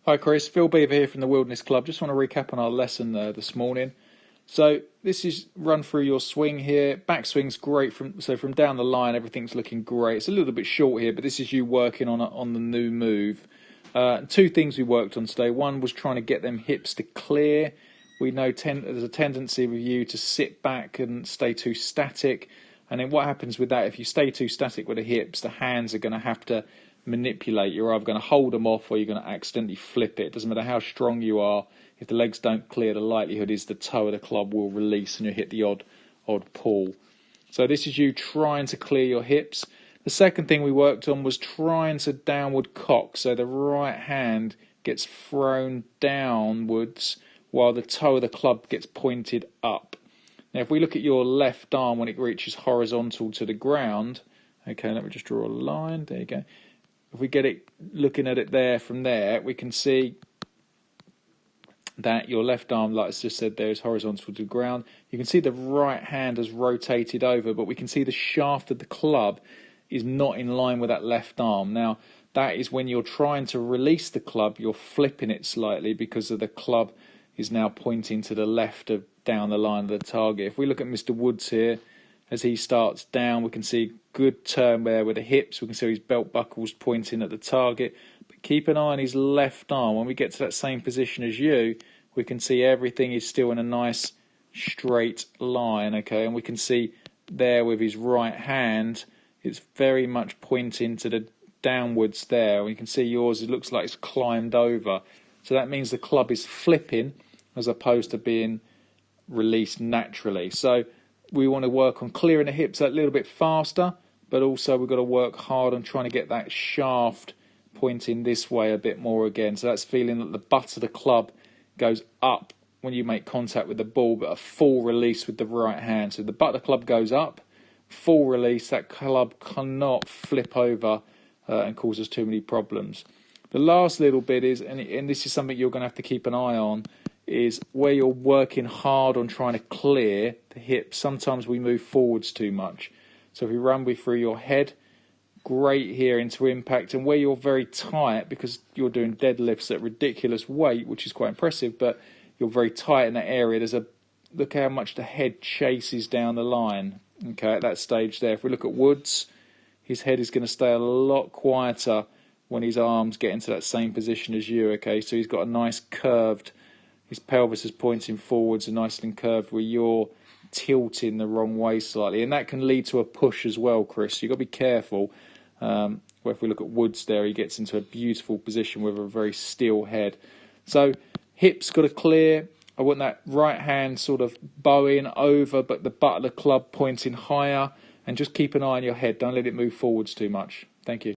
Hi Chris, Phil Beever here from the Wilderness Club. Just want to recap on our lesson this morning. So this is run through your swing here. Backswing's great from down the line. Everything's looking great. It's a little bit short here, but this is you working on the new move. Two things we worked on today. One was trying to get them hips to clear. We know there's a tendency with you to sit back and stay too static. And then what happens with that? If you stay too static with the hips, the hands are going to have to manipulate. You're either going to hold them off or you're going to accidentally flip it. It doesn't matter how strong you are. If the legs don't clear, the likelihood is the toe of the club will release and you'll hit the odd pull. So this is you trying to clear your hips. The second thing we worked on was trying to downward cock. So the right hand gets thrown downwards while the toe of the club gets pointed up. Now if we look at your left arm when it reaches horizontal to the ground, okay, let me just draw a line, there you go. If we get it, looking at it there from there, we can see that your left arm, like I just said there, is horizontal to the ground. You can see the right hand has rotated over, but we can see the shaft of the club is not in line with that left arm. Now, that is when you're trying to release the club, you're flipping it slightly because of the club is now pointing to the left of down the line of the target. If we look at Mr. Woods here, as he starts down, we can see good turn there with the hips. We can see his belt buckles pointing at the target. But keep an eye on his left arm. When we get to that same position as you, we can see everything is still in a nice straight line, okay? And we can see there with his right hand, it's very much pointing to the downwards there. We can see yours, it looks like it's climbed over. So that means the club is flipping as opposed to being released naturally. So we want to work on clearing the hips a little bit faster, but also we've got to work hard on trying to get that shaft pointing this way a bit more again. So that's feeling that the butt of the club goes up when you make contact with the ball, but a full release with the right hand. So the butt of the club goes up, full release, that club cannot flip over and cause us too many problems. The last little bit is, and this is something you're going to have to keep an eye on, is where you're working hard on trying to clear the hips. Sometimes we move forwards too much. So if you run through your head, great here into impact. And where you're very tight, because you're doing deadlifts at ridiculous weight, which is quite impressive, but you're very tight in that area, look how much the head chases down the line. Okay, at that stage there. If we look at Woods, his head is going to stay a lot quieter when his arms get into that same position as you. Okay, so he's got a nice curved, his pelvis is pointing forwards and nice and curved where you're tilting the wrong way slightly. And that can lead to a push as well, Chris. You've got to be careful. Where if we look at Woods there, he gets into a beautiful position with a very still head. So hips got to clear. I want that right hand sort of bowing over, but the butt of the club pointing higher. And just keep an eye on your head. Don't let it move forwards too much. Thank you.